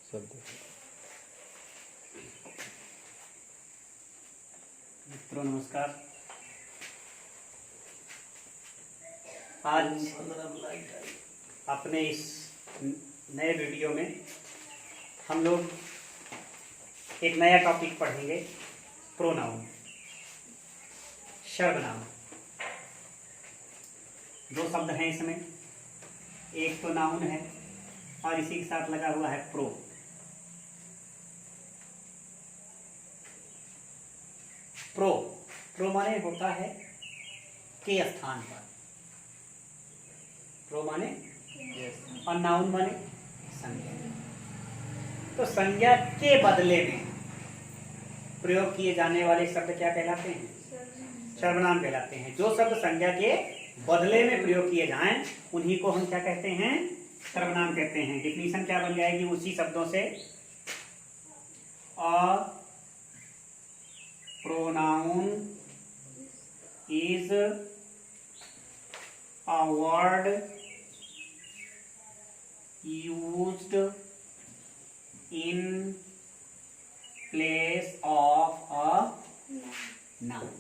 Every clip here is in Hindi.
शब्द। मित्रों नमस्कार। आज अपने इस नए वीडियो में हम लोग एक नया टॉपिक पढ़ेंगे, प्रोनाउन, सर्वनाम। दो शब्द हैं इसमें, एक तो नाउन है और इसी के साथ लगा हुआ है प्रो। प्रो प्रो माने होता है के स्थान पर, प्रो माने और नाउन माने संज्ञा। तो संज्ञा के बदले में प्रयोग किए जाने वाले शब्द क्या कहलाते हैं? सर्वनाम कहलाते हैं। जो शब्द संज्ञा के बदले में प्रयोग किए जाएं उन्हीं को हम क्या कहते हैं? सर्वनाम कहते हैं। डिफिनीशन क्या बन जाएगी उसी शब्दों से? A pronoun is a word used in place of a noun।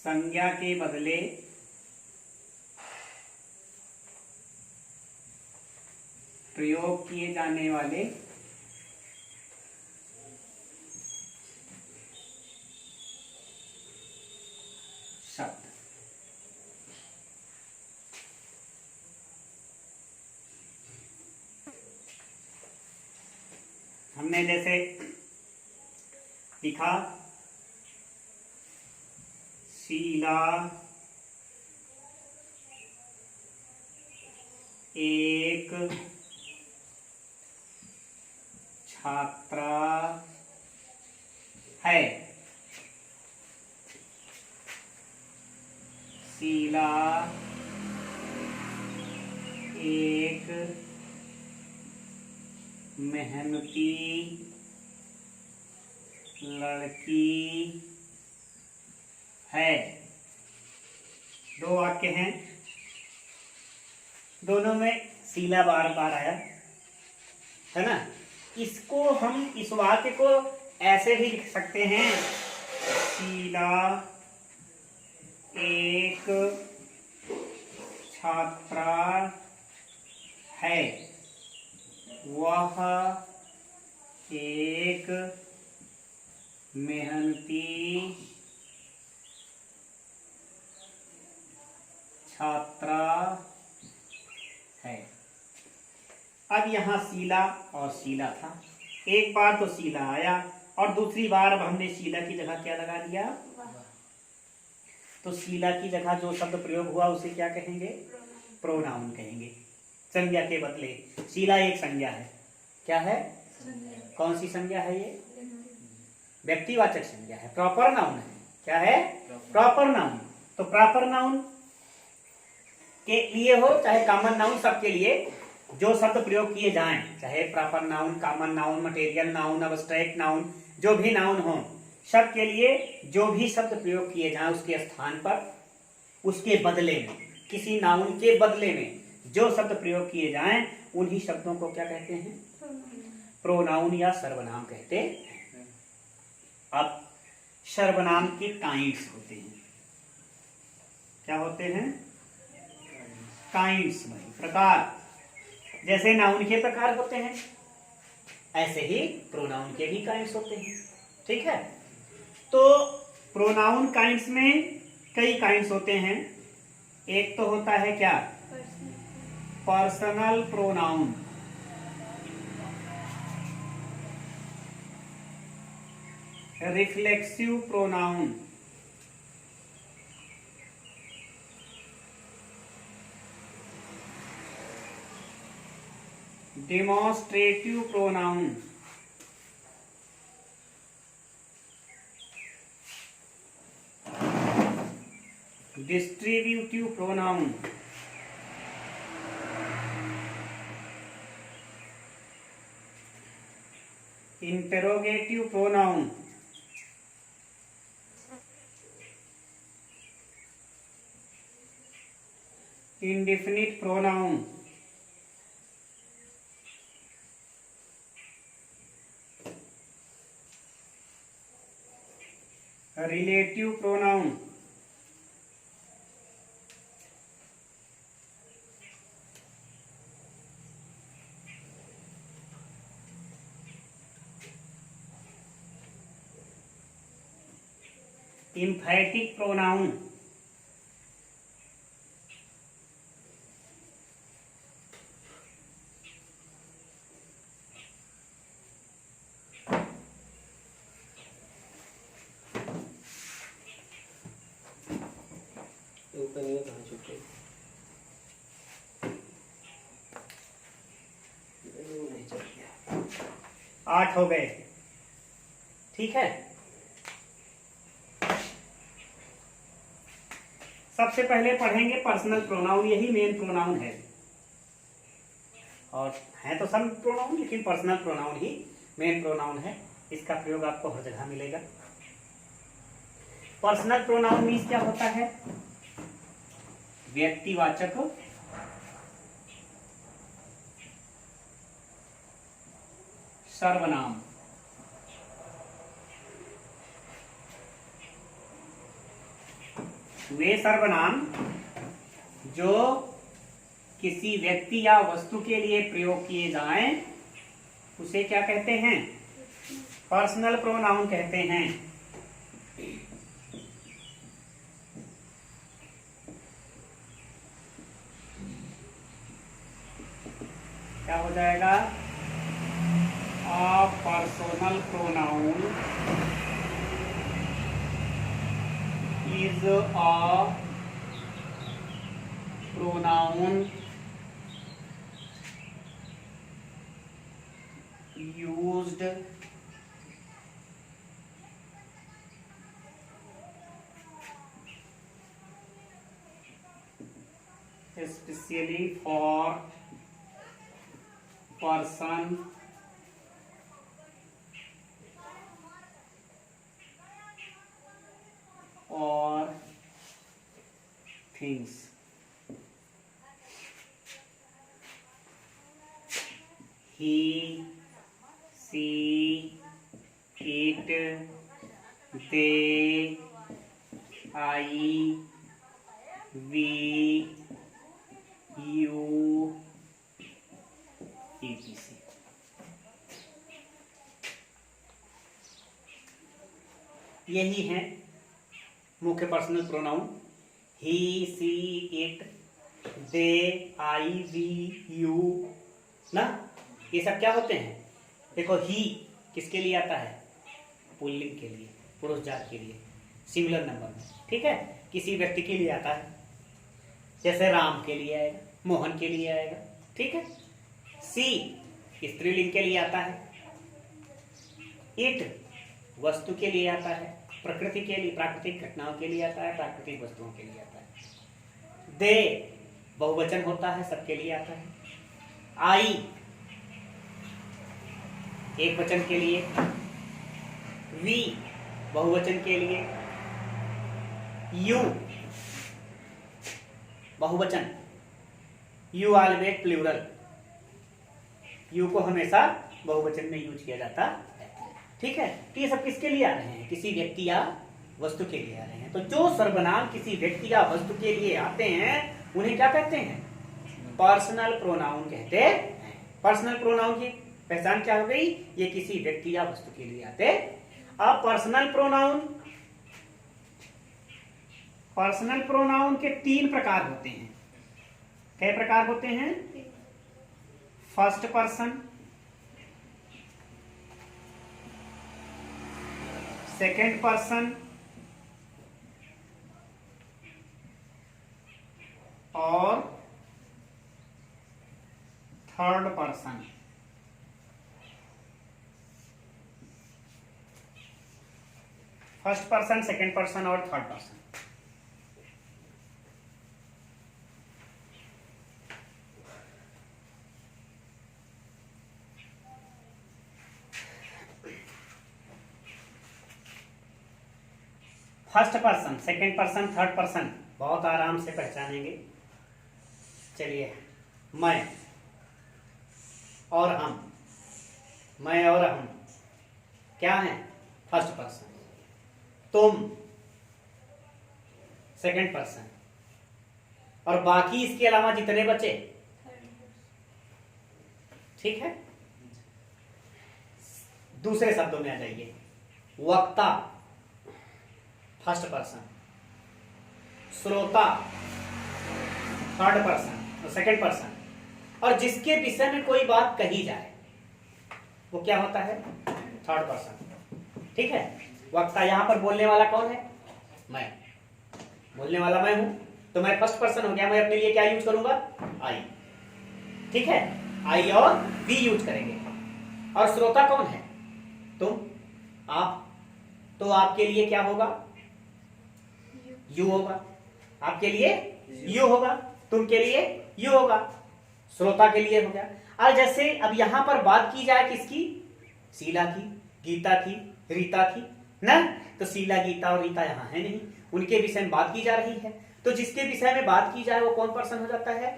संज्ञा के बदले प्रयोग किए जाने वाले शब्द। हमने जैसे लिखा, शीला एक छात्रा है। शीला एक मेहनती लड़की है। दो वाक्य हैं, दोनों में शीला बार बार आया है ना। इसको हम इस वाक्य को ऐसे भी लिख सकते हैं, शीला एक छात्रा है, वह एक मेहनती छात्रा है। अब यहाँ शीला और शीला था, एक बार तो शीला आया और दूसरी बार अब हमने शीला की जगह क्या लगा दिया? तो शीला की जगह जो शब्द प्रयोग हुआ उसे क्या कहेंगे? प्रोनाउन कहेंगे। संज्ञा के बदले शीला एक संज्ञा है। क्या है? कौन सी संज्ञा है ये? व्यक्तिवाचक संज्ञा है, प्रॉपर नाउन है। क्या है? Proper noun. तो प्रॉपर नाउन के लिए हो चाहे कॉमन नाउन, सबके लिए जो शब्द प्रयोग किए जाएं, चाहे proper noun, common noun, material noun, abstract noun, जो भी नाउन हो, सब के लिए जो भी शब्द प्रयोग किए जाएं उसके स्थान पर, उसके बदले में, किसी नाउन के बदले में जो शब्द प्रयोग किए जाएं उन्हीं शब्दों को क्या कहते हैं? प्रोनाउन या सर्वनाम कहते हैं। अब सर्वनाम के काइंड्स होते हैं। क्या होते हैं? काइंड्स, प्रकार। जैसे नाउन के प्रकार होते हैं ऐसे ही प्रोनाउन के भी काइंड्स होते हैं। ठीक है, तो प्रोनाउन काइंड्स में कई काइंड्स होते हैं। एक तो होता है क्या? Personal pronoun. Reflexive pronoun, demonstrative pronoun, distributive pronoun, interrogative pronoun, indefinite pronoun, relative pronoun, एम्फैटिक pronoun, आठ हो गए। ठीक है, सबसे पहले पढ़ेंगे पर्सनल प्रोनाउन, यही मेन प्रोनाउन है, और है तो सब प्रोनाउन लेकिन पर्सनल प्रोनाउन ही मेन प्रोनाउन है। इसका प्रयोग आपको हर जगह मिलेगा। पर्सनल प्रोनाउन मीन्स क्या होता है? व्यक्तिवाचक सर्वनाम। वे सर्वनाम जो किसी व्यक्ति या वस्तु के लिए प्रयोग किए जाएं, उसे क्या कहते हैं? पर्सनल प्रोनाउन कहते हैं। क्या हो जाएगा? A personal pronoun is a pronoun used especially for person or things। He, she, it, they, I, we, you, etc। यही है मुख्य personal pronoun. He, she, it, they, I, we, you ना, ये सब क्या होते हैं? देखो, ही किसके लिए आता है? पुल्लिंग के लिए, पुरुष जात के लिए, सिंगुलर नंबर में। ठीक है, किसी व्यक्ति के लिए आता है, जैसे राम के लिए आएगा, मोहन के लिए आएगा। ठीक है। सी स्त्रीलिंग के लिए आता है। इट वस्तु के लिए आता है, प्रकृति के लिए, प्राकृतिक घटनाओं के लिए आता है, प्राकृतिक वस्तुओं के लिए आता है। दे बहुवचन होता है, सबके लिए आता है। आई एक वचन के लिए। वी बहुवचन के लिए। यू बहुवचन, यू ऑलवेज प्लूरल, यू को हमेशा बहुवचन में यूज किया जाता है। ठीक है, तो ये सब किसके लिए आ रहे हैं? किसी व्यक्ति या वस्तु के लिए आ रहे हैं। तो जो सर्वनाम किसी व्यक्ति या वस्तु के लिए आते हैं उन्हें क्या कहते हैं? पर्सनल प्रोनाउन कहते हैं। पर्सनल प्रोनाउन की पहचान क्या हो गई? ये किसी व्यक्ति या वस्तु के लिए आते। अब पर्सनल प्रोनाउन के तीन प्रकार होते हैं। कई प्रकार होते हैं? फर्स्ट पर्सन, सेकेंड पर्सन और third person. First person, second person और third person. First person, second person, third person बहुत आराम से पहचानेंगे। चलिए, मैं और हम, मैं और हम क्या है? First person. तुम सेकंड पर्सन। और बाकी इसके अलावा जितने बचे, ठीक है। दूसरे शब्दों में आ जाइए, वक्ता फर्स्ट पर्सन, श्रोता थर्ड पर्सन, सेकंड पर्सन, और जिसके विषय में कोई बात कही जाए वो क्या होता है? Third person. ठीक है। वक्ता, यहां पर बोलने वाला कौन है? मैं। बोलने वाला मैं हूं, तो मैं फर्स्ट पर्सन हो गया। मैं अपने लिए क्या यूज करूंगा? आई। ठीक है, आई और वी यूज करेंगे। और श्रोता कौन है? तुम, आप। तो आपके लिए क्या होगा? यू होगा। आपके लिए यू होगा, तुम के लिए यू होगा, श्रोता के लिए हो गया। और जैसे अब यहां पर बात की जाए किसकी? शीला की, गीता की, रीता की ना। तो शीला, गीता और रीता यहां है नहीं, उनके विषय में बात की जा रही है। तो जिसके विषय में बात की जाए वो कौन पर्सन हो जाता है?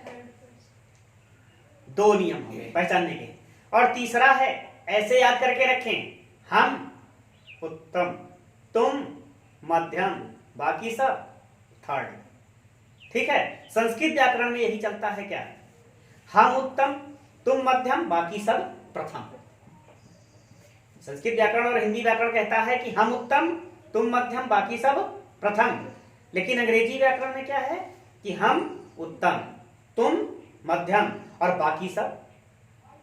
दो नियम हो गए पहचानने के। और तीसरा है, ऐसे याद करके रखें, हम उत्तम, तुम मध्यम, बाकी सब थर्ड। ठीक है। संस्कृत व्याकरण में यही चलता है क्या? हम उत्तम, तुम मध्यम, बाकी सब प्रथम। संस्कृत व्याकरण और हिंदी व्याकरण कहता है कि हम उत्तम, तुम मध्यम, बाकी सब प्रथम। लेकिन अंग्रेजी व्याकरण में क्या है कि हम उत्तम, तुम मध्यम और बाकी सब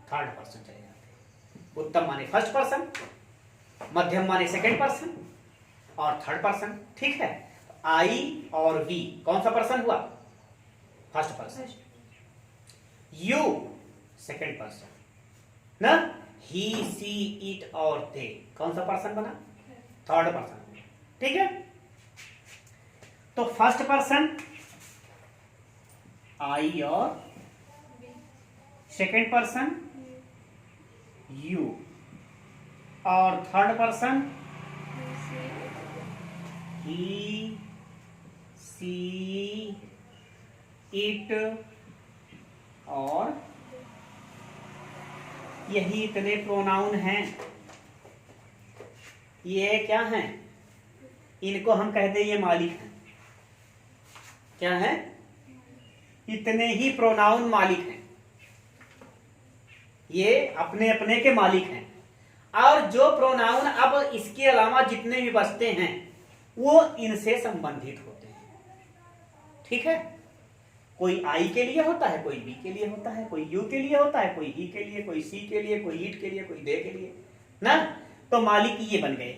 थर्ड पर्सन चले जाते हैं। उत्तम माने फर्स्ट पर्सन, मध्यम माने सेकंड पर्सन और थर्ड पर्सन। ठीक है। आई और वी कौन सा पर्सन हुआ? First person. You second person ना। ही, सी, इट और दे कौन सा पर्सन बना? Third person. ठीक है। तो फर्स्ट पर्सन आई और सेकंड पर्सन यू और third person he, she, it और यही इतने प्रोनाउन हैं। ये क्या हैं? इनको हम कहते हैं ये मालिक हैं। क्या है? इतने ही प्रोनाउन मालिक हैं, ये अपने अपने के मालिक हैं। और जो प्रोनाउन अब इसके अलावा जितने भी बचते हैं वो इनसे संबंधित होते हैं। ठीक है। कोई आई के लिए होता है, कोई बी के लिए होता है, कोई यू के लिए होता है, कोई ही के लिए, कोई सी के लिए, कोई इट के लिए, कोई दे के लिए ना। तो मालिक ये बन गए।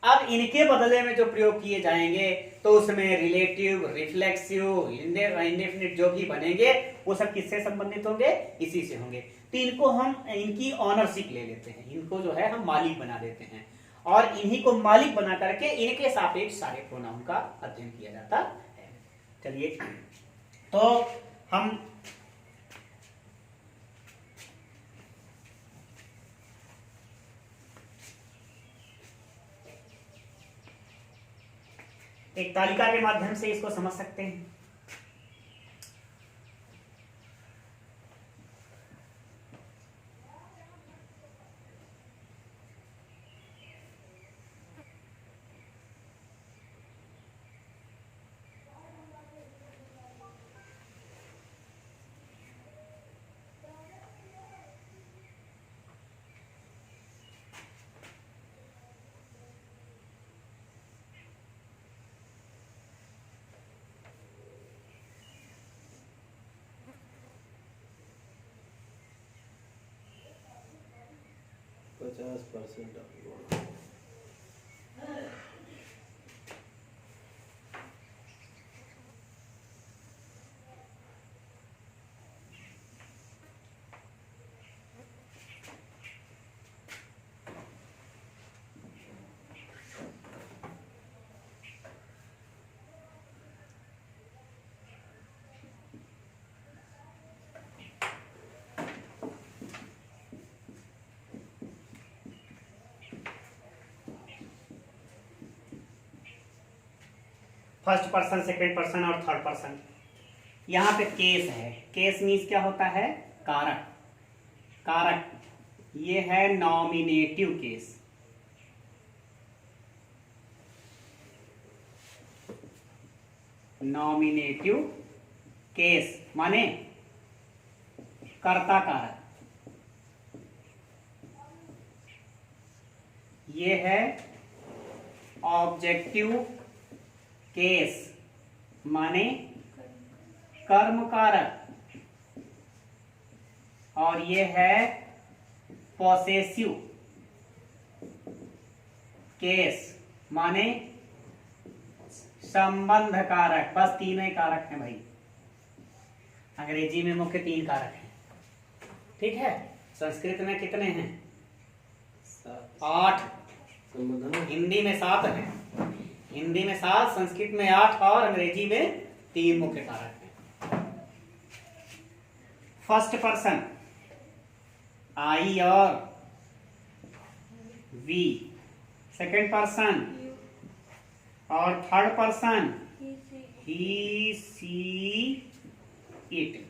अब इनके बदले में जो प्रयोग किए जाएंगे तो उसमें रिलेटिव, रिफ्लेक्सिव, इंडेफिनिट जो भी बनेंगे वो सब किससे संबंधित होंगे? इसी से होंगे। तो इनको हम इनकी ऑनरशिप ले लेते हैं, इनको जो है हम मालिक बना देते हैं और इन्हीं को मालिक बना करके इनके सापेक्ष सारे प्रोनाउन का अध्ययन किया जाता है। चलिए, तो हम एक तालिका के माध्यम से इसको समझ सकते हैं। %50 फर्स्ट पर्सन, सेकंड पर्सन और थर्ड पर्सन यहाँ पे केस है। केस मीन्स क्या होता है? कारक। कारक ये है नॉमिनेटिव केस। नॉमिनेटिव केस माने कर्ता कारक। ये है ऑब्जेक्टिव केस माने कर्म कारक। और ये है पॉसेसिव केस माने संबंध कारक। बस तीनों ही कारक हैं भाई, अंग्रेजी में मुख्य 3 कारक हैं। ठीक है, संस्कृत में कितने हैं? 8। हिंदी में 7 है। हिंदी में 7, संस्कृत में 8 और अंग्रेजी में 3 मुख्य कारक हैं। फर्स्ट पर्सन आई और वी, सेकंड पर्सन और third person he she it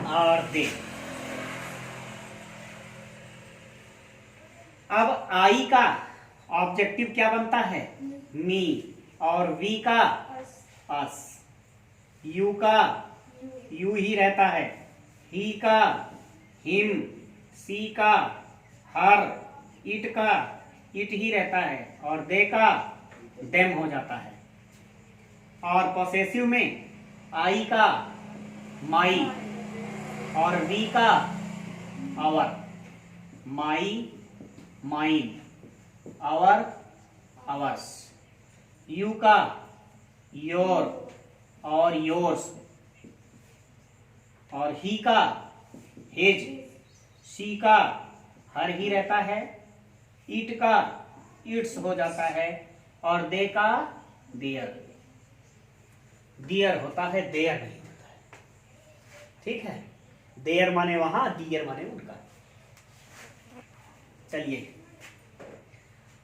और दे। अब आई का ऑब्जेक्टिव क्या बनता है? मी। और वी का अस। यू का यू ही रहता है। ही का हिम। सी का हर। इट का इट ही रहता है। और दे का देम हो जाता है। और पॉसेसिव में आई का माई और वी का our. My mine, our ours. You का योर और योर्स। और ही का हिज। सी का हर ही रहता है। इट का इट्स हो जाता है। और दे का देयर। दियर होता है, देयर नहीं होता है। ठीक है, देयर माने वहां, दियर माने उनका। चलिए,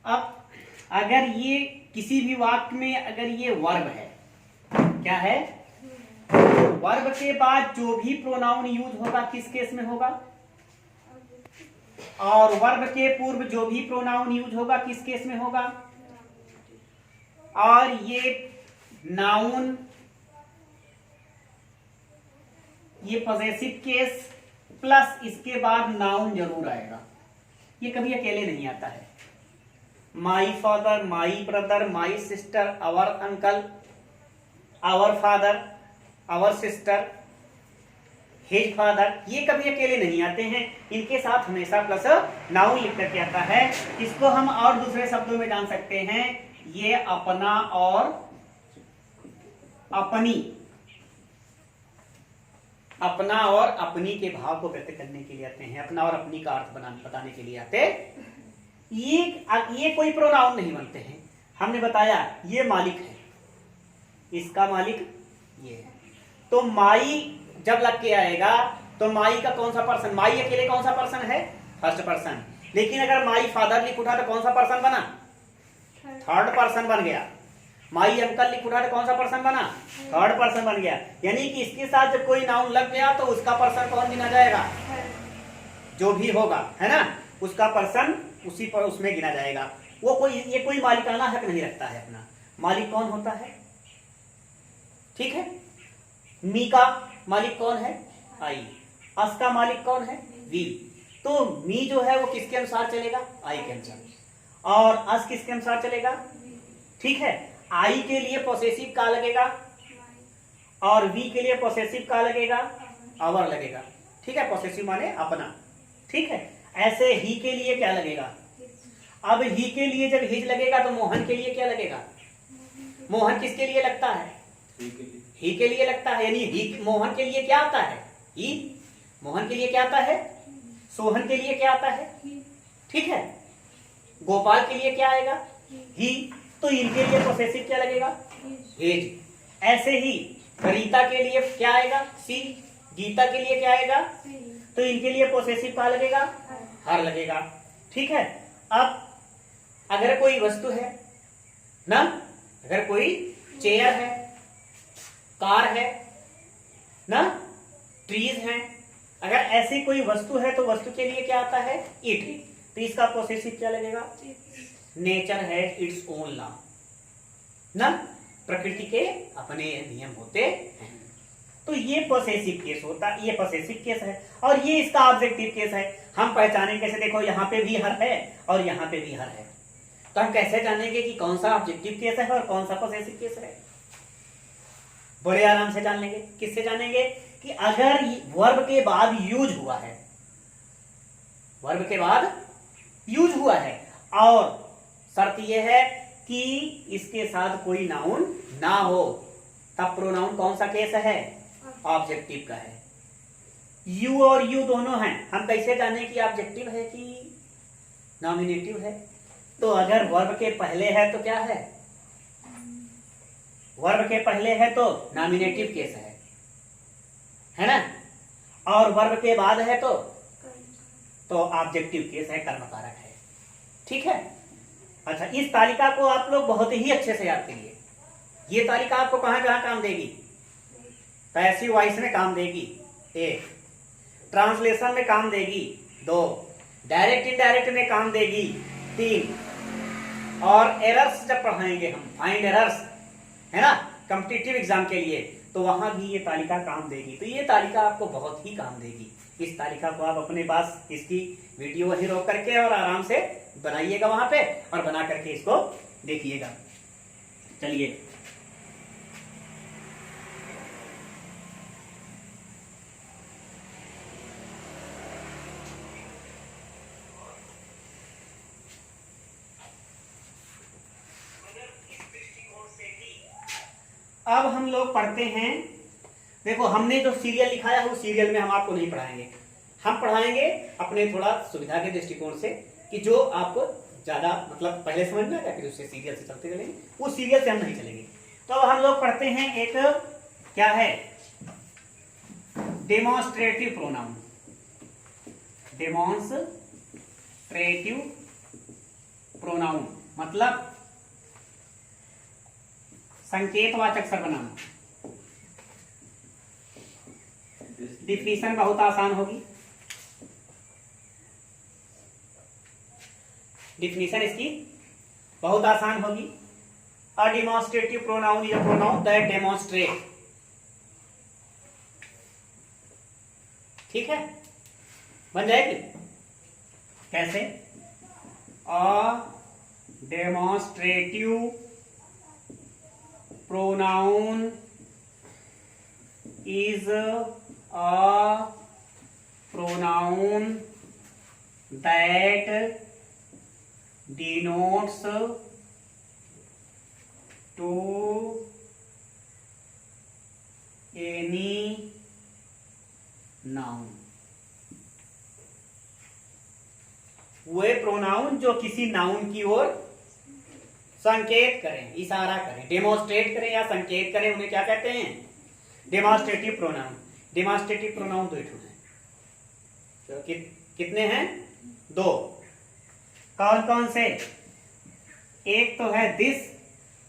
अब अगर ये किसी भी वाक्य में अगर ये वर्ब है, क्या है? वर्ब के बाद जो भी प्रोनाउन यूज होगा किस केस में होगा? और वर्ब के पूर्व जो भी प्रोनाउन यूज होगा किस केस में होगा? और ये नाउन, ये पॉसेसिव केस प्लस इसके बाद नाउन जरूर आएगा। ये कभी अकेले नहीं आता है। My father, my brother, my sister, our uncle, our father, our sister, his father, ये कभी अकेले नहीं आते हैं। इनके साथ हमेशा प्लस नाउन लिख करके आता है। इसको हम और दूसरे शब्दों में जान सकते हैं। ये अपना और अपनी, अपना और अपनी के भाव को व्यक्त करने के लिए आते हैं। अपना और अपनी का अर्थ बताने के लिए आते। ये कोई प्रोनाउन नहीं बनते हैं। हमने बताया ये मालिक है, इसका मालिक ये है। तो माई जब लग के आएगा तो माई का कौन सा पर्सन? माई अकेले कौन सा पर्सन है? First person. लेकिन अगर माई फादर लिख उठा तो कौन सा पर्सन बना? थर्ड पर्सन बन गया। माई अंकल लिख उठा तो कौन सा पर्सन बना? थर्ड पर्सन बन गया। यानी कि इसके साथ जब कोई नाउन लग गया तो उसका पर्सन कौन गिना जाएगा? जो भी होगा, है ना, उसका पर्सन उसी पर उसमें गिना जाएगा। वो ये कोई मालिकाना हक नहीं रखता है अपना। मालिक कौन होता है? ठीक है, मी का मालिक कौन है? आई। अस का मालिक कौन है? वी। तो मी जो है वो किसके अनुसार चलेगा? आई के अनुसार। और अस किसके अनुसार चलेगा? ठीक है, आई के लिए पॉसेसिव का लगेगा और वी के लिए पॉसेसिव का लगेगा, आवर लगेगा। ठीक है, पॉसेसिव माने अपना। ठीक है, ऐसे ही के लिए क्या लगेगा? अब ही के लिए जब हिज लगेगा तो मोहन के लिए क्या लगेगा? मोहन किसके लिए लगता है? ही के लिए लगता है। यानी ही मोहन के लिए क्या आता है? ही। मोहन के लिए क्या आता है? सोहन के लिए क्या आता है? ठीक है, गोपाल के लिए क्या आएगा? ही। तो इनके लिए पॉसेसिव क्या लगेगा? हिज। ऐसे ही रीता के लिए क्या आएगा? सी। गीता के लिए क्या आएगा? तो इनके लिए पॉसेसिव क्या लगेगा? हर लगेगा। ठीक है, अब अगर कोई वस्तु है ना, अगर कोई चेयर है कार है ना, ट्रीज हैं। अगर ऐसी कोई वस्तु है तो वस्तु के लिए क्या आता है? इट। तो इसका पोसेसिव क्या लगेगा? नेचर है इट्स ओन लॉ ना, प्रकृति के अपने नियम होते हैं। तो ये पोसेसिव केस होता है, ये पोसेसिव केस है और ये इसका ऑब्जेक्टिव केस है। हम पहचानेंगे कैसे? देखो यहाँ पे भी हर है और यहाँ पे भी हर है, तो हम कैसे जानेंगे कि कौन सा ऑब्जेक्टिव केस है और कौन सा पोसेसिव केस है? बड़े आराम से जान लेंगे। किससे जानेंगे? कि अगर वर्ब के बाद यूज हुआ है, वर्ब के बाद यूज हुआ है और शर्त यह है कि इसके साथ कोई नाउन ना हो, तब प्रोनाउन कौन सा केस है? ऑब्जेक्टिव का है। यू और यू दोनों हैं, हम कैसे जाने कि ऑब्जेक्टिव है कि नॉमिनेटिव है? तो अगर वर्ब के पहले है तो क्या है? वर्ब के पहले है तो नॉमिनेटिव केस है ना, और वर्ब के बाद है तो ऑब्जेक्टिव केस है, कर्मकारक है। ठीक है। अच्छा, इस तालिका को आप लोग बहुत ही अच्छे से याद करिए। ये तालिका आपको कहां कहां काम देगी? पैसिव वॉइस में काम देगी 1, ट्रांसलेशन में काम देगी 2, डायरेक्ट इनडायरेक्ट में काम देगी 3, और एरर्स जब पढ़ाएंगे हम, फाइंड एरर्स है ना, कॉम्पिटिटिव एग्जाम के लिए, तो वहां भी ये तालिका काम देगी। तो ये तालिका आपको बहुत ही काम देगी। इस तालिका को आप अपने पास इसकी वीडियो वहीं रोक करके और आराम से बनाइएगा वहां पे, और बना करके इसको देखिएगा। चलिए, अब हम लोग पढ़ते हैं। देखो, हमने जो सीरियल लिखाया है उस सीरियल में हम आपको नहीं पढ़ाएंगे, हम पढ़ाएंगे अपने थोड़ा सुविधा के दृष्टिकोण से, कि जो आपको ज्यादा मतलब पहले समझ में आएगा, फिर उससे सीरियल से चलते चलेंगे, उस सीरियल से हम नहीं चलेंगे। तो अब हम लोग पढ़ते हैं एक, क्या है? Demonstrative pronoun. डेमोन्स्ट्रेटिव प्रोनाउन मतलब संकेतवाचक सर्वनाम। डिफिनीशन बहुत आसान होगी, डिफिनीशन इसकी बहुत आसान होगी। A demonstrative pronoun is a pronoun that demonstrate. ठीक है, बन जाएगी। कैसे? A demonstrative pronoun is a pronoun that denotes to any noun। Way pronoun जो किसी नाउन की ओर संकेत करें, इशारा करें, डेमोन्स्ट्रेट करें या संकेत करें, उन्हें क्या कहते हैं? Demonstrative pronoun. डेमोन्स्ट्रेटिव प्रोनाउन 2 हैं। तो कितने हैं? 2। कौन कौन से? एक तो है दिस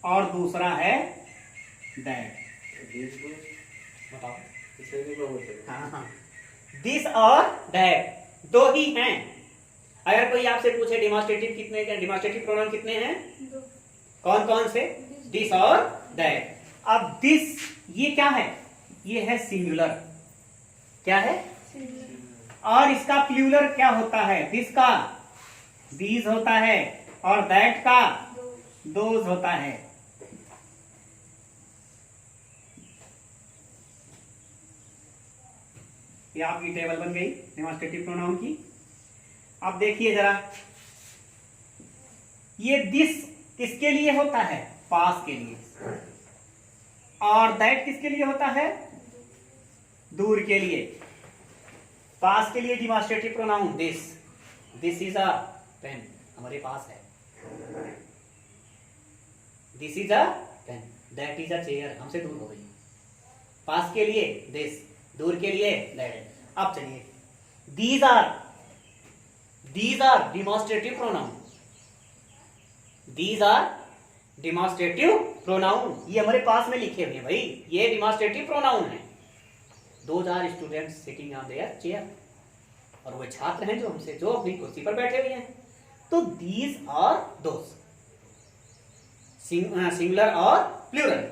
और दूसरा है दैट। बताओ। हाँ, दिस और दैट 2 ही हैं। अगर कोई आपसे पूछे डेमोन्स्ट्रेटिव कितने, डेमोन्स्ट्रेटिव प्रोनाउन कितने हैं? 2। कौन कौन से? दिस और दैट। अब दिस ये क्या है? ये है सिंगुलर। क्या है? सिंगुलर। और इसका प्लूरल क्या होता है? दिस का दीज होता है और दैट का दोज होता है। ये आपकी टेबल बन गई डेमोन्स्ट्रेटिव प्रोनाउन की। अब देखिए जरा, ये दिस किसके लिए होता है? पास के लिए। और दैट किसके लिए होता है? दूर के लिए। पास के लिए demonstrative pronoun this. This is a pen, हमारे पास है। This is a pen, that is a chair, हमसे दूर हो गई। पास के लिए दिस, दूर के लिए दैट। अब चलिए, these are demonstrative pronoun. These are demonstrative pronoun, ये हमारे पास में लिखे हुए हैं भाई, ये डिमॉन्स्ट्रेटिव प्रोनाउन है। Those are students sitting on their chair, और वो छात्र हैं जो हमसे जो अपनी कुर्सी पर बैठे हुए हैं। तो दीज और दोज सिंगुलर और प्लूरल,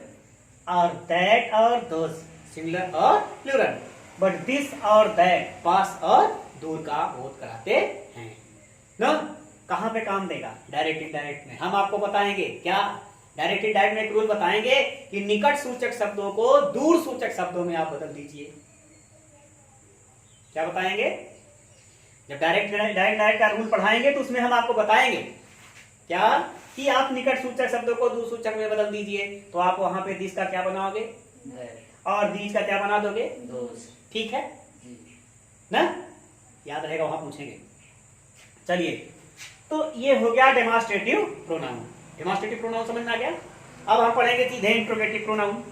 और दैट और दोस सिंगुलर और प्लूरल, बट दिस और दैट पास और दूर का बोध कराते हैं ना। कहाँ पे काम देगा? डायरेक्ट इनडायरेक्ट में हम आपको बताएंगे क्या, डायरेक्ट इनडायरेक्ट में एक रूल बताएंगे कि निकट सूचक शब्दों को दूर सूचक शब्दों में आप बदल दीजिए। क्या बताएंगे? जब डायरेक्ट का रूल पढ़ाएंगे तो उसमें हम आपको बताएंगे क्या कि आप निकट सूचक शब्दों को दूर सूचक में बदल दीजिए। तो आप वहां पे दिस का क्या बनाओगे और दीज का क्या बना दोगे? ठीक है ना, याद रहेगा, वहां पूछेंगे। चलिए, तो ये हो गया डेमोन्स्ट्रेटिव प्रोनाउन। डेमोन्स्ट्रेटिव प्रोनाउन समझ में आ गया। अब हम पढ़ेंगे सीधे इंट्रोगेटिव प्रोनाउन।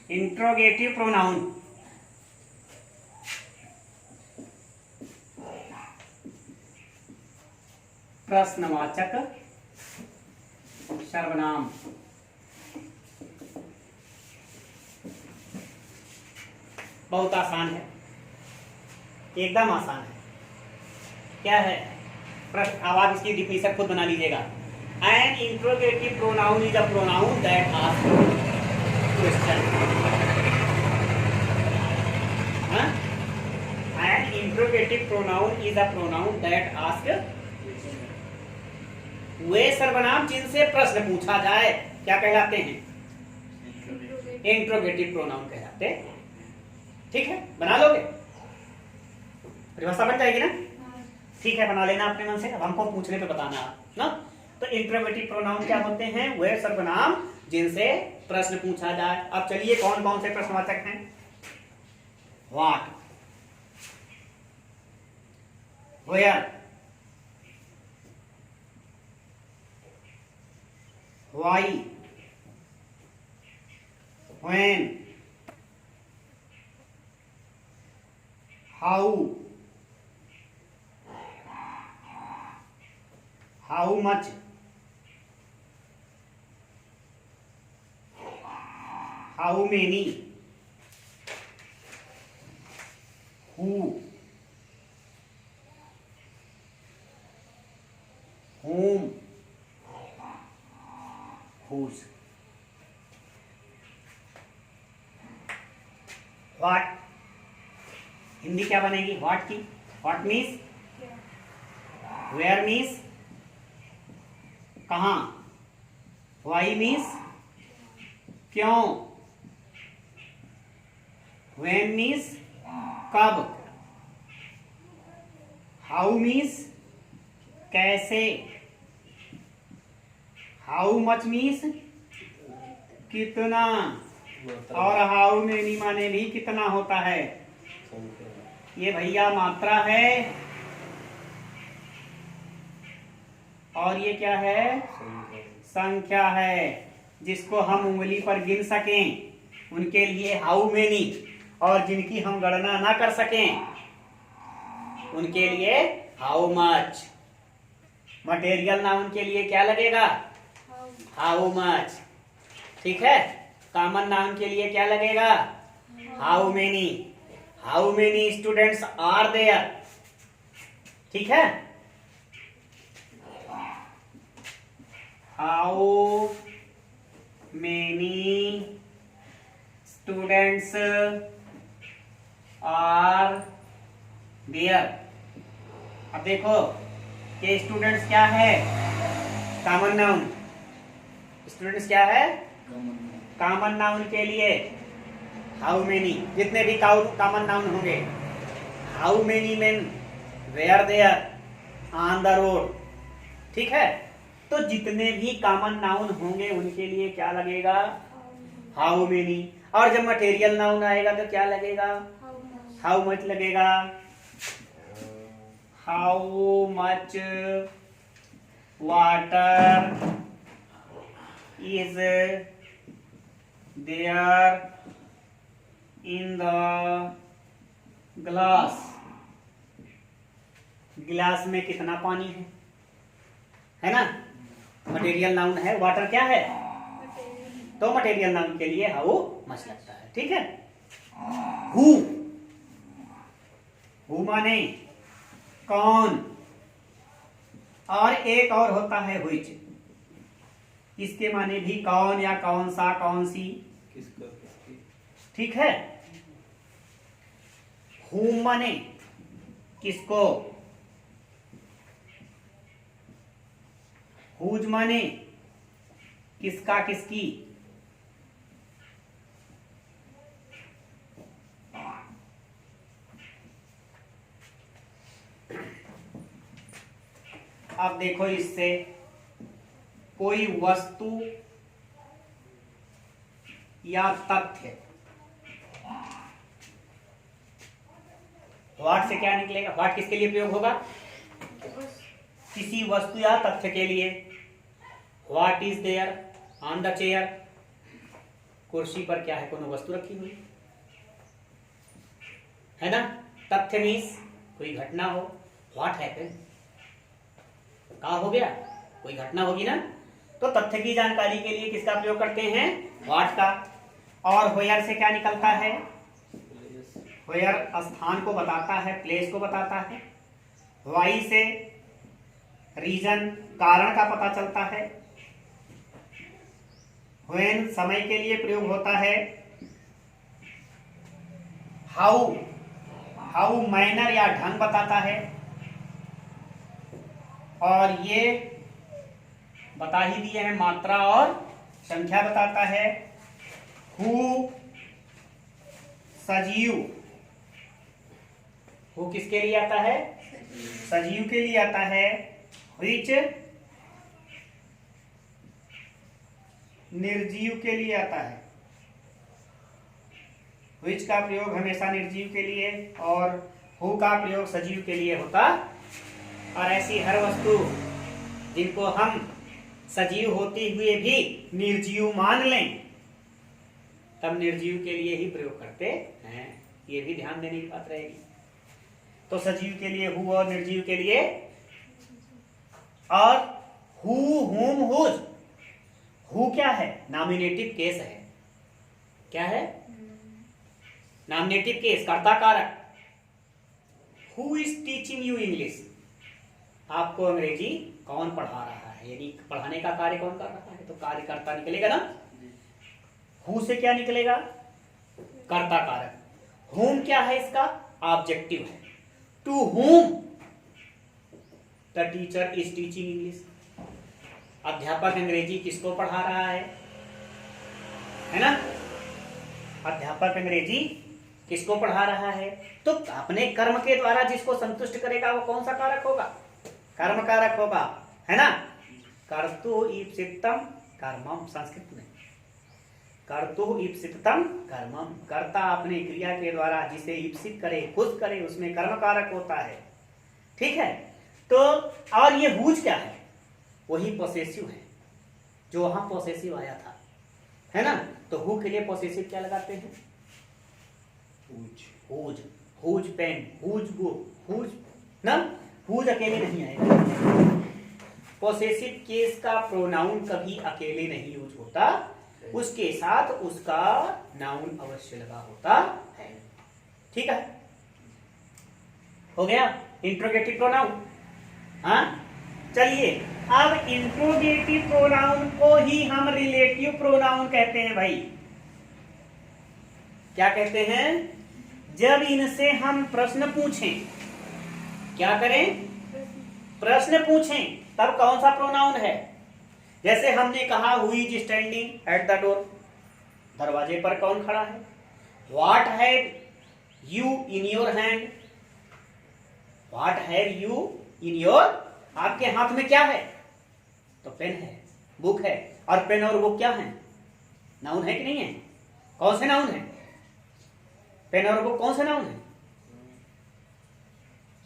इंट्रोगेटिव प्रोनाउन, प्रश्नवाचक सर्वनाम। बहुत आसान है, एकदम आसान है। क्या है प्रश्न? अब आप इसकी डिफिनेशन खुद बना लीजिएगा। An interrogative pronoun is a pronoun that asks question. An interrogative pronoun is a pronoun that asks, वे सर्वनाम जिनसे प्रश्न पूछा जाए क्या कहलाते हैं? इंट्रोगेटिव प्रोनाउन कहलाते हैं। ठीक है, बना लोगे? परिभाषा बन जाएगी ना? ठीक है, बना लेना अपने मन से। अब हमको पूछने पे बताना ना। तो इंट्रोगेटिव प्रोनाउन क्या होते हैं? वे सर्वनाम जिनसे प्रश्न पूछा जाए। अब चलिए कौन कौन से प्रश्नवाचक हैं? What, where, why, when, how much, how many, who, whom, whose। What Hindi क्या बनेगी व्हाट की? व्हाट मीन्स, वेयर मीन्स कहाँ, वाई मीन्स क्यों, व्हेन मीन्स कब, हाउ मीन्स कैसे, हाउ मच मीन्स कितना, और हाउ मेनी माने भी कितना होता है। ये भैया मात्रा है, और ये क्या है? संख्या है। जिसको हम उंगली पर गिन सकें उनके लिए हाउ मेनी, और जिनकी हम गणना ना कर सकें उनके लिए हाउ मच। मटेरियल नाउन के लिए क्या लगेगा? How much. ठीक है, कॉमन नाउन के लिए क्या लगेगा? How many. How many students are there. ठीक है, how many students are there. अब देखो कि स्टूडेंट्स क्या है? Common noun. स्टूडेंट्स क्या है? कॉमन नाउन के लिए हाउ मेनी, जितने भी कॉमन नाउन होंगे। How many men were there on the road. ठीक है, तो जितने भी कॉमन नाउन होंगे उनके लिए क्या लगेगा? How many. और जब मटेरियल नाउन आएगा तो क्या लगेगा? हाउ मच लगेगा। How much water is there in the glass. गिलास में कितना पानी है ना? मटेरियल नाउन है, वाटर क्या है? तो मटेरियल नाउन के लिए हाउ मच लगता है। ठीक है। हु, हु माने कौन, और एक और होता है व्हिच। इसके माने भी कौन या कौन सा, कौन सी, किसका किसकी। ठीक है। हु माने किसको, हुज माने किसका किसकी। अब देखो, इससे कोई वस्तु या तथ्य, व्हाट से क्या निकलेगा? व्हाट किसके लिए प्रयोग होगा? किसी वस्तु या तथ्य के लिए। What is there on the chair. कुर्सी पर क्या है? कोनो वस्तु रखी हुई है ना। तथ्य मीन्स कोई घटना हो। व्हाट हैपेंड, कहा हो गया, कोई घटना होगी ना। तो तथ्य की जानकारी के लिए किसका प्रयोग करते हैं? व्हाट का। और वेयर से क्या निकलता है? वेयर स्थान को बताता है, प्लेस को बताता है। वाई से रीजन, कारण का पता चलता है। व्हेन समय के लिए प्रयोग होता है। हाउ, हाउ मैनर या ढंग बताता है। और ये बता ही दिए हैं, मात्रा और संख्या बताता है। हु सजीव, हु किसके लिए आता है? सजीव के लिए आता है। व्हिच निर्जीव के लिए आता है। व्हिच का प्रयोग हमेशा निर्जीव के लिए और हु का प्रयोग सजीव के लिए होता। और ऐसी हर वस्तु जिनको हम सजीव होते हुए भी निर्जीव मान लें, तब निर्जीव के लिए ही प्रयोग करते हैं। ये भी ध्यान देने की बात रहेगी। तो सजीव के लिए हु और निर्जीव के लिए। और हु, हुम, हुज। हु क्या है? नॉमिनेटिव केस है। क्या है? नॉमिनेटिव केस, कर्ता कारक। Who is teaching you English. आपको अंग्रेजी कौन पढ़ा रहा है, यानी पढ़ाने का कार्य कौन कर रहा है, तो कार्यकर्ता निकलेगा ना। हु से क्या निकलेगा? कर्ता कारक। हुम क्या है? इसका ऑब्जेक्टिव है। To whom the teacher is teaching English. अध्यापक अंग्रेजी किसको पढ़ा रहा है ना। अध्यापक अंग्रेजी किसको पढ़ा रहा है? तो अपने कर्म के द्वारा जिसको संतुष्ट करेगा वो कौन सा कारक होगा? कर्म कारक होगा, है ना। कर्तु ईप्सितम कर्मम, संस्कृत में कर्तु ईप्सितम कर्मम। कर्ता अपने क्रिया के द्वारा जिसे ईप्सित करे, खुश करे, उसमें कर्म कारक होता है। ठीक है। तो और ये हुज क्या है? वही पोसेसिव है, जो वहां पोसेसिव आया था, है ना। तो हु के लिए पोसेसिव क्या लगाते हैं? Whose, whose pen, whose book, whose ना। हुज अकेले नहीं आएगा। पोसेसिव केस का प्रोनाउन कभी अकेले नहीं यूज होता, उसके साथ उसका नाउन अवश्य लगा होता है। ठीक है, हो गया इंट्रोगेटिव प्रोनाउन। हाँ, चलिए अब इंट्रोगेटिव प्रोनाउन को ही हम रिलेटिव प्रोनाउन कहते हैं भाई। क्या कहते हैं? जब इनसे हम प्रश्न पूछें, क्या करें? प्रश्न पूछें, तब कौन सा प्रोनाउन है? जैसे हमने कहा who is standing at the door, दरवाजे पर कौन खड़ा है? What have you in your hand, what have you in your, आपके हाथ में क्या है? तो पेन है, बुक है। और पेन और बुक क्या है? नाउन है कि नहीं है? कौन से नाउन है? पेन और बुक कौन से नाउन है?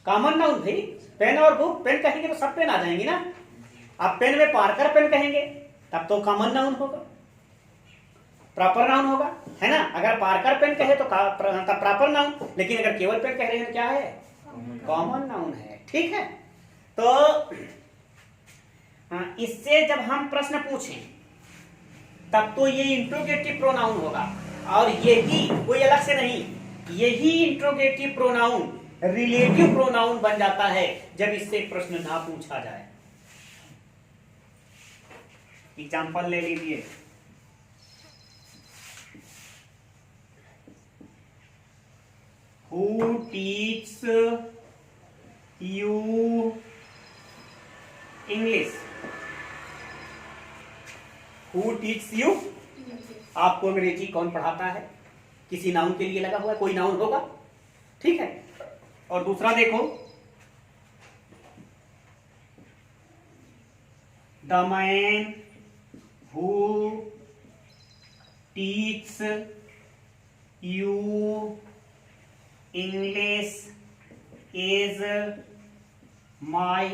कॉमन नाउन भाई। पेन और बुक, पेन कहेंगे तो सब पेन आ जाएंगे ना। आप पेन में पार्कर पेन कहेंगे तब तो कॉमन नाउन होगा, प्रॉपर नाउन होगा, है ना। अगर पार्कर पेन कहे तो तब प्रॉपर नाउन, लेकिन अगर केवल पेन कह रहे हैं तो क्या है? कॉमन नाउन है। ठीक है, तो इससे जब हम प्रश्न पूछें तब तो ये इंट्रोगेटिव प्रोनाउन होगा, और यही कोई अलग से नहीं, यही इंट्रोगेटिव प्रोनाउन रिलेटिव प्रोनाउन बन जाता है जब इससे प्रश्न ना पूछा जाए। एग्जाम्पल ले लीजिए, who teach you English? Who teach you? आपको अंग्रेजी कौन पढ़ाता है? किसी नाउन के लिए लगा हुआ है, कोई नाउन होगा, ठीक है। और दूसरा देखो, the man who teach you English is my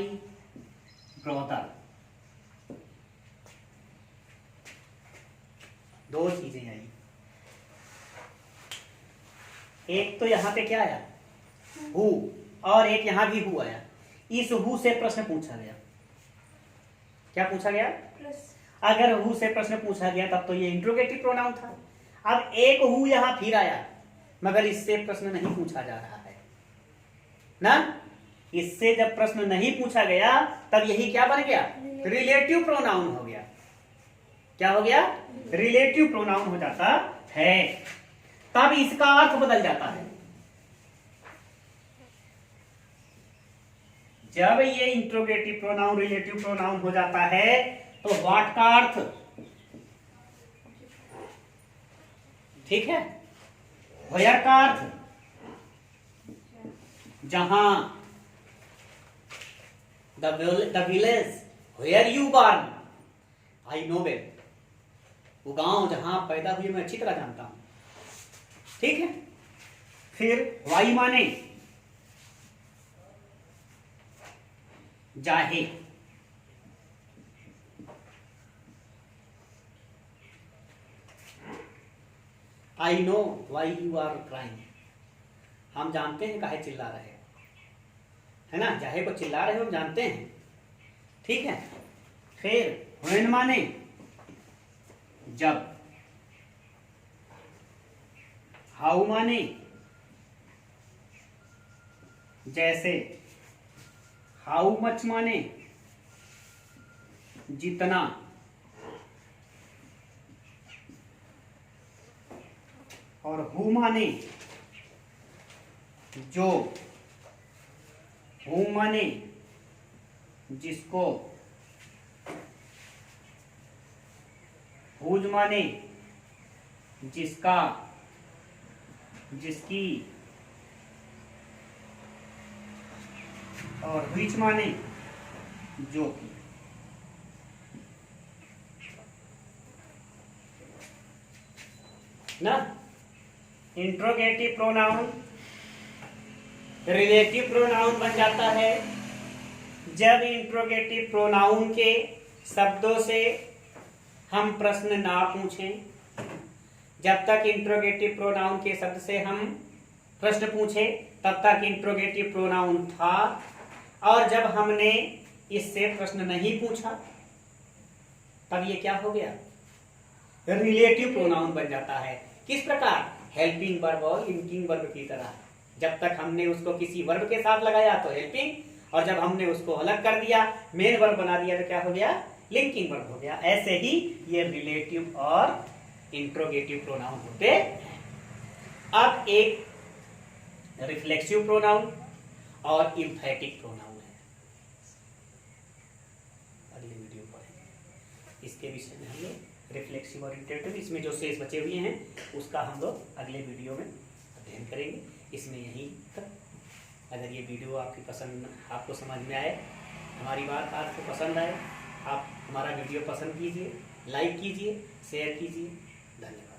brother. दो चीजें आई, एक तो यहां पे क्या आया? हु, और एक यहां भी हु आया। इस हु से प्रश्न पूछा गया। क्या पूछा गया? अगर हु से प्रश्न पूछा गया तब तो ये इंट्रोगेटिव प्रोनाउन था। अब एक हु यहां फिर आया, मगर इससे प्रश्न नहीं पूछा जा रहा है ना। इससे जब प्रश्न नहीं पूछा गया तब यही क्या बन गया? रिलेटिव प्रोनाउन हो गया। क्या हो गया? रिलेटिव प्रोनाउन हो जाता है। तब इसका अर्थ बदल जाता है। जब ये इंट्रोगेटिव प्रोनाउन रिलेटिव प्रोनाउन हो जाता है तो व्हाट का अर्थ, ठीक है, वेयर का अर्थ, जहां, the village where you born I know well, वो गांव जहां पैदा हुई मैं अच्छी तरह जानता हूं, ठीक है। फिर वाई माने जाहे, I know why you are crying, हम जानते हैं काहे चिल्ला रहे हैं, है ना। जाहे को चिल्ला रहे हो हम जानते हैं, ठीक है। फिर व्हेन माने जब, हाउ माने जैसे, हाउ मच माने जितना, और हु माने जो, हु माने जिसको, हुज माने जिसका, जिसकी, और व्हिच माने जो की। ना इंट्रोगेटिव प्रोनाउन रिलेटिव प्रोनाउन बन जाता है जब इंट्रोगेटिव प्रोनाउन के शब्दों से हम प्रश्न ना पूछें। जब तक इंट्रोगेटिव प्रोनाउन के शब्द से हम प्रश्न पूछे तब तक इंट्रोगेटिव प्रोनाउन था, और जब हमने इससे प्रश्न नहीं पूछा तब ये क्या हो गया? रिलेटिव प्रोनाउन बन जाता है। किस प्रकार? हेल्पिंग वर्ब और लिंकिंग वर्ब की तरह। जब तक हमने उसको किसी वर्ब के साथ लगाया तो हेल्पिंग, और जब हमने उसको अलग कर दिया, मेन वर्ब बना दिया, तो क्या हो गया? लिंकिंग वर्ब हो गया। ऐसे ही ये रिलेटिव और इंट्रोगेटिव प्रोनाउन होते हैं। अब एक रिफ्लेक्सिव प्रोनाउन और इम्फेटिक प्रोनाउन है, अगले वीडियो पढ़ेंगे इसके विषय में। हम लोग रिफ्लेक्सिव और इंट्रोगेटिव, इसमें जो शेष बचे हुए हैं उसका हम लोग अगले वीडियो में अध्ययन करेंगे। इसमें यहीं तक। अगर ये वीडियो आपकी पसंद, आपको समझ में आए, हमारी बात आपको पसंद आए, आप हमारा वीडियो पसंद कीजिए, लाइक कीजिए, शेयर कीजिए। धन्यवाद।